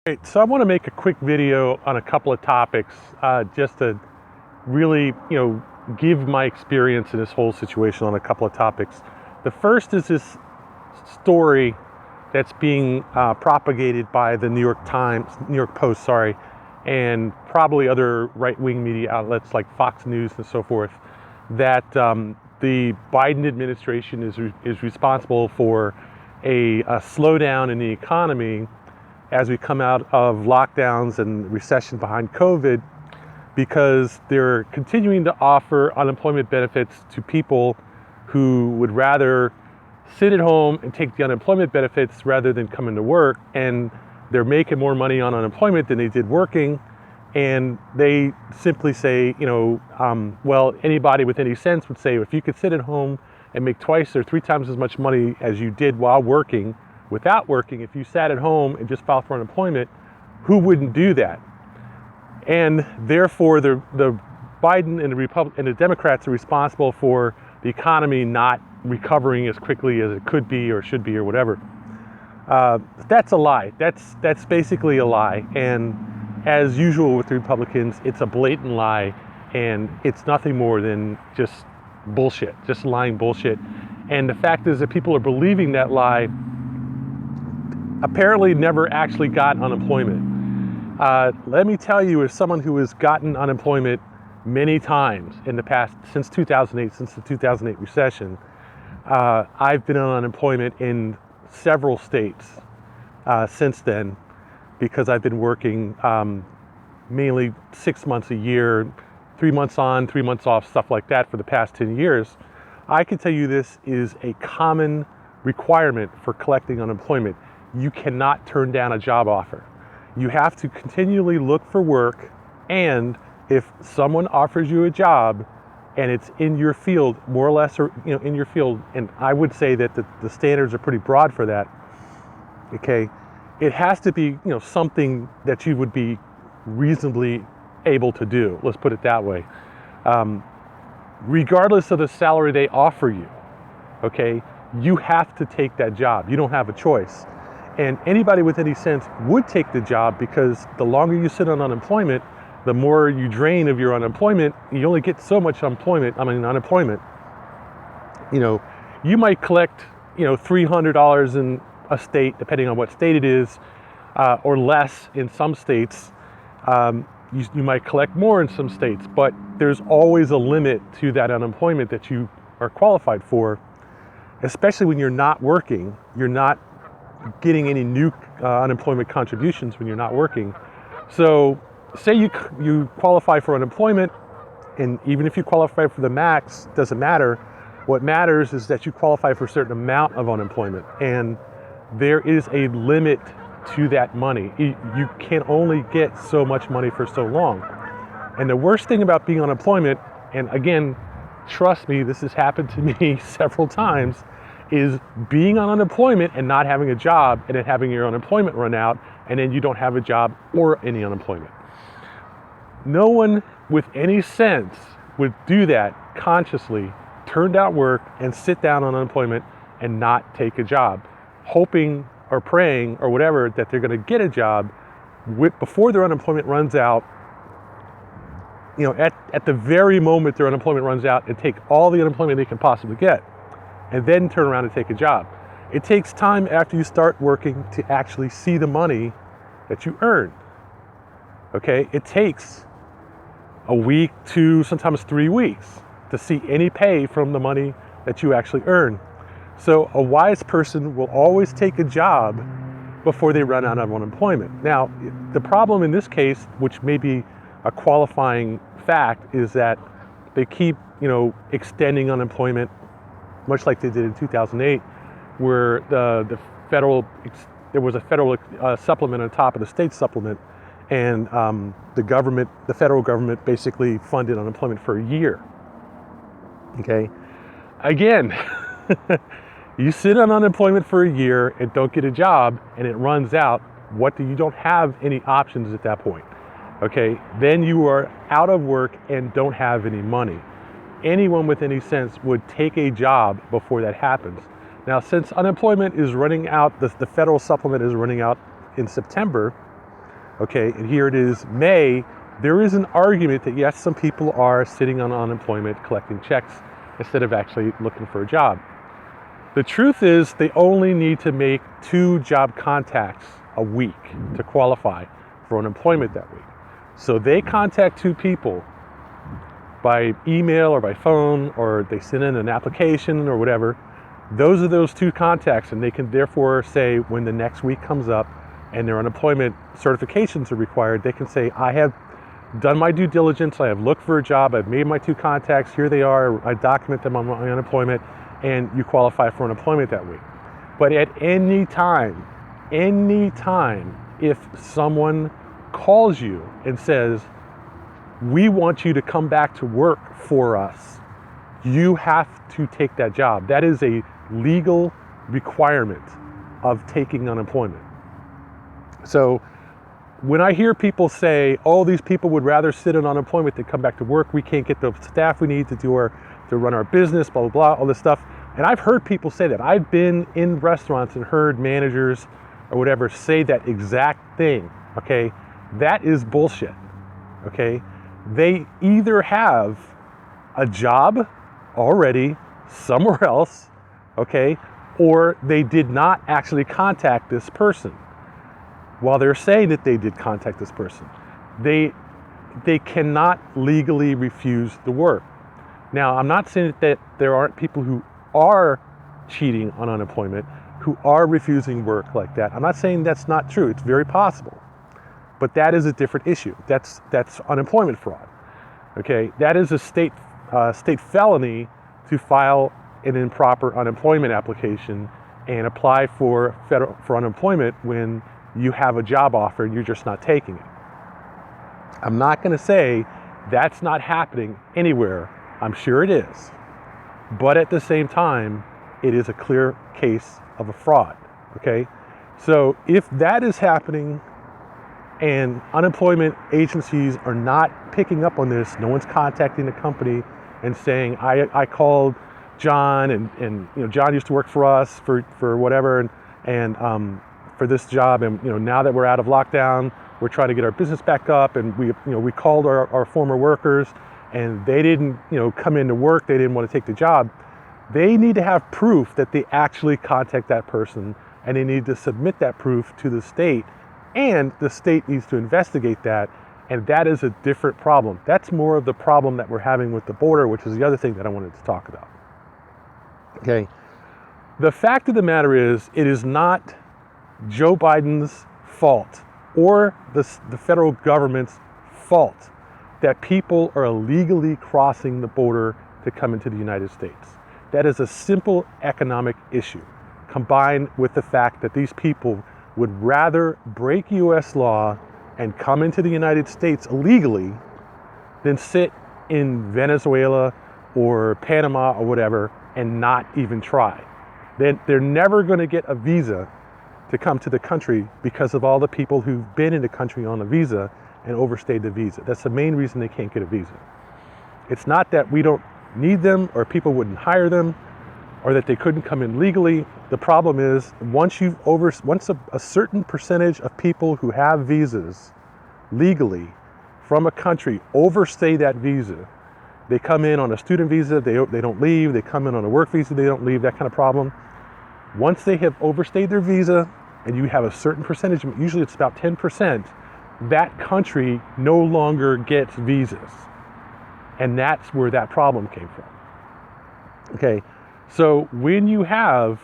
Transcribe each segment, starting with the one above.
Great. So I want to make a quick video on a couple of topics, just to really, give my experience in this whole situation on a couple of topics. The first is this story that's being propagated by the New York Times, New York Post, sorry, and probably other right-wing media outlets like Fox News and so forth, that the Biden administration is responsible for a slowdown in the economy as we come out of lockdowns and recession behind COVID, because they're continuing to offer unemployment benefits to people who would rather sit at home and take the unemployment benefits rather than come into work. And they're making more money on unemployment than they did working. And they simply say, well, anybody with any sense would say, if you could sit at home and make twice or three times as much money as you did while working, without working, if you sat at home and just filed for unemployment, who wouldn't do that? And therefore, the Biden and the Democrats are responsible for the economy not recovering as quickly as it could be or should be or whatever. That's a lie. That's basically a lie. And as usual with the Republicans, it's a blatant lie, and it's nothing more than just bullshit, just lying bullshit. And the fact is that people are believing that lie apparently never actually got unemployment. Let me tell you, as someone who has gotten unemployment many times in the past, since 2008, since the 2008 recession, I've been on unemployment in several states since then, because I've been working mainly 6 months a year, 3 months on, 3 months off, stuff like that for the past 10 years. I can tell you this is a common requirement for collecting unemployment. You cannot turn down a job offer. You have to continually look for work, and if someone offers you a job and it's in your field, more or less, or in your field, and I would say that the standards are pretty broad for that, okay, it has to be something that you would be reasonably able to do. Let's put it that way. Regardless of the salary they offer you, okay, you have to take that job. You don't have a choice. And anybody with any sense would take the job, because the longer you sit on unemployment, the more you drain of your unemployment. You only get so much unemployment. You might collect, $300 in a state, depending on what state it is, or less in some states. You might collect more in some states, but there's always a limit to that unemployment that you are qualified for, especially when you're not working. You're not getting any new unemployment contributions when you're not working. So say you qualify for unemployment, and even if you qualify for the max, doesn't matter. What matters is that you qualify for a certain amount of unemployment, and there is a limit to that money. You can only get so much money for so long. And the worst thing about being on unemployment, and again, trust me, this has happened to me several times, is being on unemployment and not having a job, and then having your unemployment run out, and then you don't have a job or any unemployment. No one with any sense would do that consciously, turn down work and sit down on unemployment and not take a job, hoping or praying or whatever that they're going to get a job before their unemployment runs out. At the very moment their unemployment runs out, and take all the unemployment they can possibly get, and then turn around and take a job. It takes time after you start working to actually see the money that you earn. Okay, it takes a week, 2, sometimes 3 weeks to see any pay from the money that you actually earn. So a wise person will always take a job before they run out of unemployment. Now, the problem in this case, which may be a qualifying fact, is that they keep, extending unemployment, much like they did in 2008, where there was a federal supplement on top of the state supplement, and the federal government basically funded unemployment for a year. Okay, again, you sit on unemployment for a year and don't get a job, and it runs out. You don't have any options at that point. Okay, then you are out of work and don't have any money. Anyone with any sense would take a job before that happens. Now, since unemployment is running out, the federal supplement is running out in September, Okay, and here it is May. There is an argument that yes, some people are sitting on unemployment collecting checks instead of actually looking for a job. The truth is they only need to make 2 job contacts a week to qualify for unemployment that week. So they contact 2 people by email or by phone, or they send in an application or whatever. Those are those 2 contacts, and they can therefore say when the next week comes up and their unemployment certifications are required, they can say, I have done my due diligence, I have looked for a job, I've made my 2 contacts, here they are, I document them on my unemployment, and you qualify for unemployment that week. But at any time, if someone calls you and says, we want you to come back to work for us, you have to take that job. That is a legal requirement of taking unemployment. So when I hear people say, oh, these people would rather sit on unemployment than come back to work, we can't get the staff we need to run our business, blah, blah, blah, all this stuff. And I've heard people say that. I've been in restaurants and heard managers or whatever say that exact thing, okay? That is bullshit, okay? They either have a job already somewhere else, okay, or they did not actually contact this person. While they're saying that they did contact this person, they cannot legally refuse the work. Now, I'm not saying that there aren't people who are cheating on unemployment, who are refusing work like that. I'm not saying that's not true. It's very possible. But that is a different issue. That's unemployment fraud. Okay, that is a state felony to file an improper unemployment application and apply for unemployment when you have a job offer and you're just not taking it. I'm not going to say that's not happening anywhere. I'm sure it is. But at the same time, it is a clear case of a fraud. Okay, so if that is happening and unemployment agencies are not picking up on this, no one's contacting the company and saying, I called John and you know, John used to work for us for whatever and for this job, and you know, now that we're out of lockdown, we're trying to get our business back up, and we called our former workers and they didn't come into work, they didn't want to take the job. They need to have proof that they actually contact that person, and they need to submit that proof to the state, and the state needs to investigate that, and that is a different problem. That's more of the problem that we're having with the border, which is the other thing that I wanted to talk about. Okay, the fact of the matter is, it is not Joe Biden's fault or the federal government's fault that people are illegally crossing the border to come into the United States. That is a simple economic issue, combined with the fact that these people would rather break U.S. law and come into the United States illegally than sit in Venezuela or Panama or whatever and not even try. They're never going to get a visa to come to the country because of all the people who've been in the country on a visa and overstayed the visa. That's the main reason they can't get a visa. It's not that we don't need them or people wouldn't hire them or that they couldn't come in legally. The problem is once a certain percentage of people who have visas legally from a country overstay that visa, they come in on a student visa, they don't leave, they come in on a work visa, they don't leave, that kind of problem. Once they have overstayed their visa and you have a certain percentage, usually it's about 10%, that country no longer gets visas. And that's where that problem came from. Okay, so when you have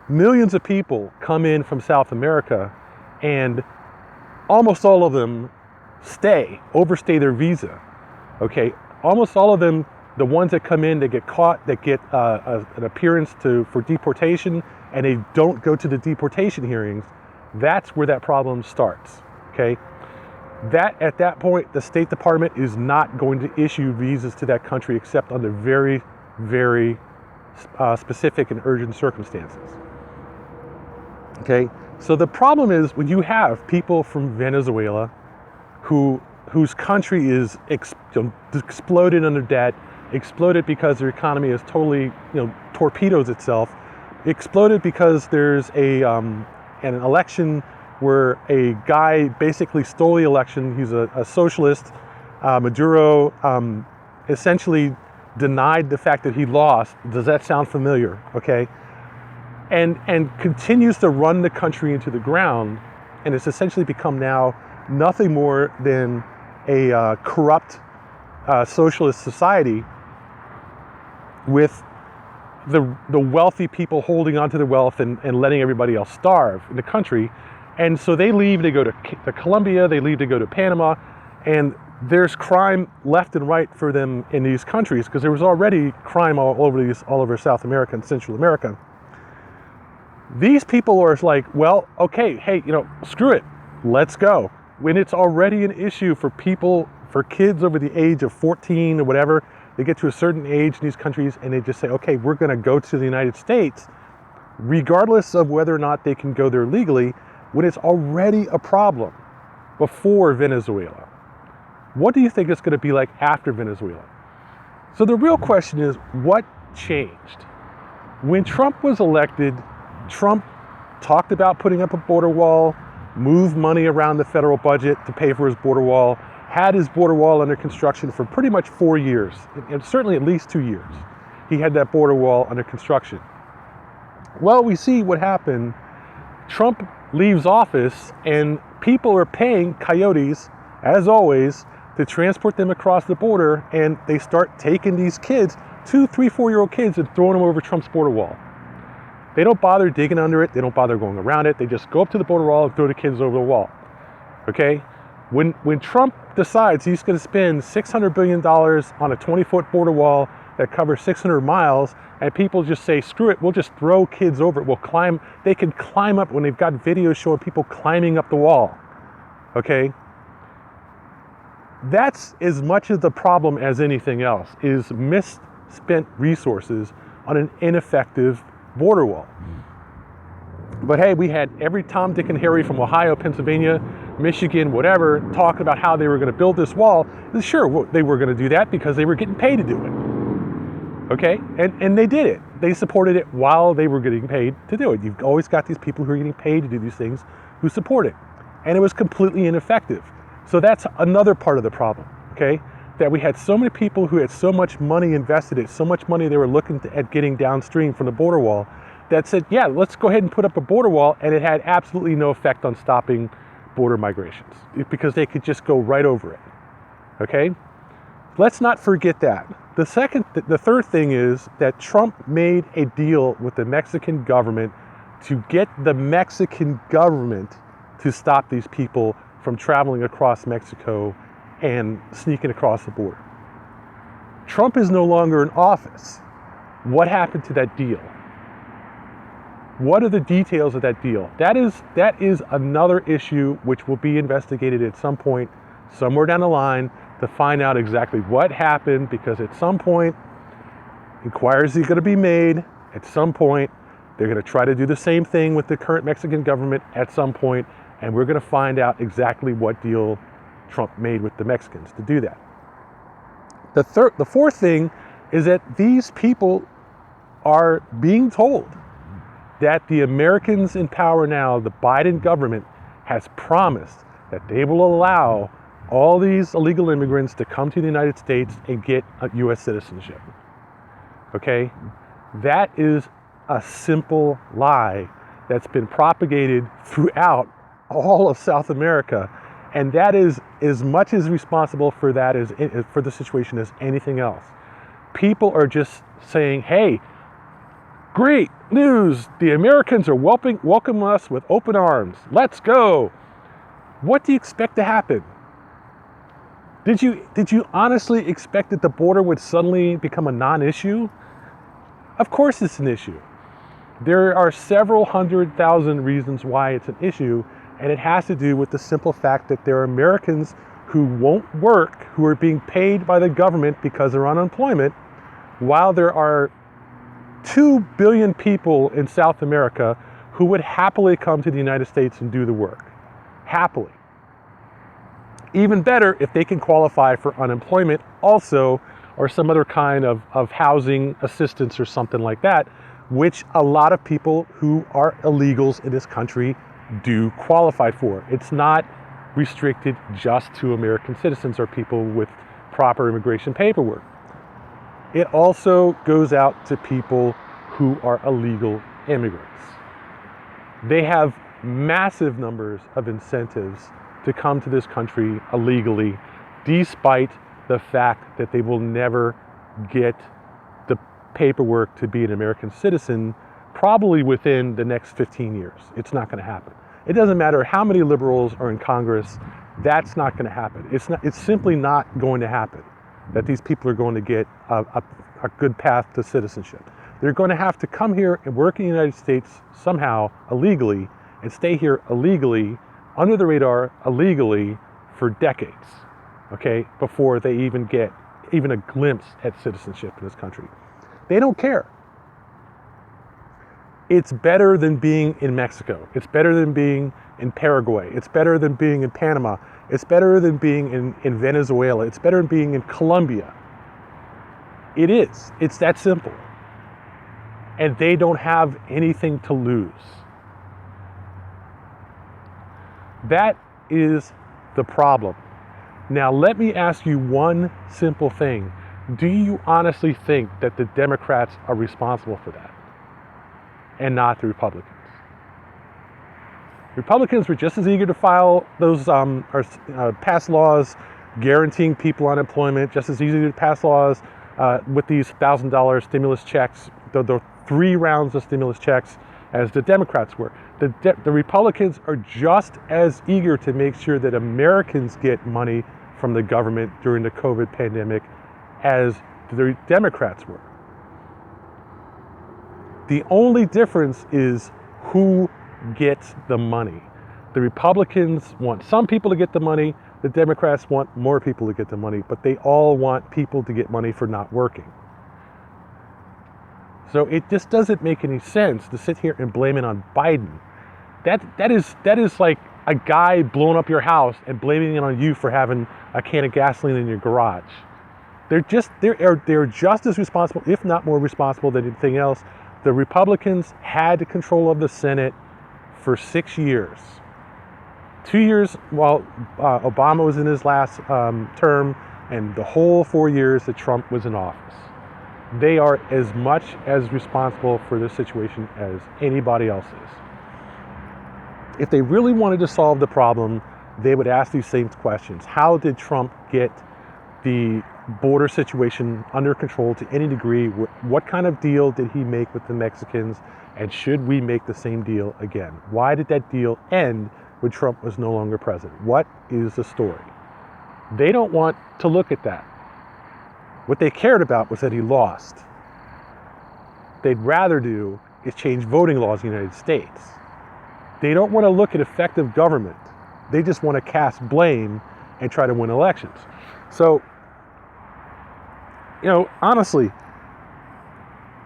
millions of people come in from South America and almost all of them overstay their visa, okay, almost all of them, the ones that come in, they get caught, that get an appearance for deportation, and they don't go to the deportation hearings, that's where that problem starts, okay? At that point, the State Department is not going to issue visas to that country except under very, very specific and urgent circumstances. Okay, so the problem is when you have people from Venezuela whose country is exploded under debt, exploded because their economy is totally torpedoes itself, exploded because there's an election where a guy basically stole the election. He's a socialist. Maduro essentially denied the fact that he lost. Does that sound familiar? Okay. And continues to run the country into the ground, and it's essentially become now nothing more than a corrupt socialist society with the wealthy people holding onto the wealth and letting everybody else starve in the country. And so they leave, they go to Colombia, they leave to go to Panama, and there's crime left and right for them in these countries, because there was already crime all over South America and Central America. These people are like, well, okay, hey, screw it, let's go. When it's already an issue for kids over the age of 14 or whatever, they get to a certain age in these countries and they just say, okay, we're gonna go to the United States, regardless of whether or not they can go there legally, when it's already a problem before Venezuela. What do you think it's gonna be like after Venezuela? So the real question is, what changed? When Trump was elected, Trump talked about putting up a border wall, moved money around the federal budget to pay for his border wall, had his border wall under construction for pretty much 4 years, and certainly at least 2 years. He had that border wall under construction. Well, we see what happened. Trump leaves office and people are paying coyotes, as always, to transport them across the border, and they start taking these kids, 2, 3, 4-year-old kids, and throwing them over Trump's border wall. They don't bother digging under it. They don't bother going around it. They just go up to the border wall and throw the kids over the wall. Okay? When Trump decides he's going to spend $600 billion on a 20-foot border wall that covers 600 miles, and people just say, screw it, we'll just throw kids over it. They can climb up when they've got videos showing people climbing up the wall. Okay? That's as much of the problem as anything else, is misspent resources on an ineffective border wall. But hey, we had every Tom, Dick, and Harry from Ohio, Pennsylvania, Michigan, whatever, talk about how they were going to build this wall. Sure, they were going to do that because they were getting paid to do it. Okay? And they did it. They supported it while they were getting paid to do it. You've always got these people who are getting paid to do these things who support it. And it was completely ineffective. So that's another part of the problem, okay? That we had so many people who had so much money invested in, so much money they were looking at getting downstream from the border wall, that said, yeah, let's go ahead and put up a border wall, and it had absolutely no effect on stopping border migrations because they could just go right over it, okay? Let's not forget that. The third thing is that Trump made a deal with the Mexican government to get the Mexican government to stop these people from traveling across Mexico and sneaking across the border. Trump is no longer in office. What happened to that deal? What are the details of that deal? That is another issue which will be investigated at some point, somewhere down the line, to find out exactly what happened, because at some point, inquiries are going to be made. At some point, they're going to try to do the same thing with the current Mexican government at some point, and we're going to find out exactly what deal Trump made with the Mexicans to do that. The fourth thing is that these people are being told that the Americans in power now, the Biden government, has promised that they will allow all these illegal immigrants to come to the United States and get a U.S. citizenship. Okay? That is a simple lie that's been propagated throughout all of South America, and that is as much as responsible for that as for the situation as anything else. People are just saying, hey, great news, the Americans are welcome us with open arms. Let's go. What do you expect to happen? Did you honestly expect that the border would suddenly become a non-issue? Of course it's an issue. There are several 100,000 reasons why it's an issue, and it has to do with the simple fact that there are Americans who won't work, who are being paid by the government because they're on unemployment, while there are 2 billion people in South America who would happily come to the United States and do the work. Happily. Even better if they can qualify for unemployment also, or some other kind of housing assistance or something like that, which a lot of people who are illegals in this country do qualify for. It's not restricted just to American citizens or people with proper immigration paperwork. It also goes out to people who are illegal immigrants. They have massive numbers of incentives to come to this country illegally, despite the fact that they will never get the paperwork to be an American citizen, probably within the next 15 years. It's not going to happen. It doesn't matter how many liberals are in Congress, that's not going to happen. It's simply not going to happen that these people are going to get a good path to citizenship. They're going to have to come here and work in the United States somehow illegally and stay here illegally, under the radar, illegally for decades, okay, before they even get even a glimpse at citizenship in this country. They don't care. It's better than being in Mexico. It's better than being in Paraguay. It's better than being in Panama. It's better than being in Venezuela. It's better than being in Colombia. It is. It's that simple. And they don't have anything to lose. That is the problem. Now, let me ask you one simple thing. Do you honestly think that the Democrats are responsible for that and not the Republicans? Republicans were just as eager to file those pass laws guaranteeing people unemployment, just as easy to pass laws with these $1,000 stimulus checks, the 3 rounds of stimulus checks, as the Democrats were. The Republicans are just as eager to make sure that Americans get money from the government during the COVID pandemic as the Democrats were. The only difference is who gets the money. The Republicans want some people to get the money, the Democrats want more people to get the money, but they all want people to get money for not working. So it just doesn't make any sense to sit here and blame it on Biden. That is like a guy blowing up your house and blaming it on you for having a can of gasoline in your garage. They're just as responsible, if not more responsible than anything else. The Republicans had control of the Senate for 6 years. 2 years while Obama was in his last term, and the whole 4 years that Trump was in office. They are as much as responsible for this situation as anybody else is. If they really wanted to solve the problem, they would ask these same questions. How did Trump get the border situation under control to any degree? What kind of deal did he make with the Mexicans? And should we make the same deal again? Why did that deal end when Trump was no longer president? What is the story? They don't want to look at that. What they cared about was that he lost. They'd rather do is change voting laws in the United States. They don't want to look at effective government. They just want to cast blame and try to win elections. So, honestly,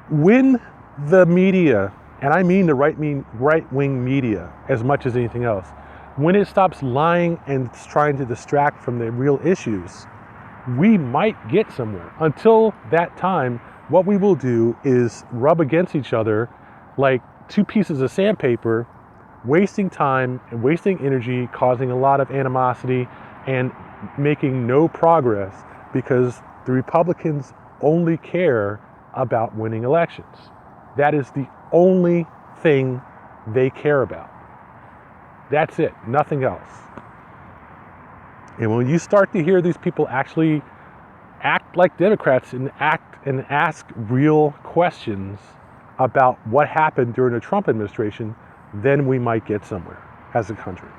when the media, and I mean the right-wing media as much as anything else, when it stops lying and trying to distract from the real issues, we might get somewhere. Until that time, what we will do is rub against each other like 2 pieces of sandpaper, wasting time and wasting energy, causing a lot of animosity and making no progress, because the Republicans only care about winning elections. That is the only thing they care about. That's it, nothing else. And when you start to hear these people actually act like Democrats and ask real questions about what happened during the Trump administration, then we might get somewhere as a country.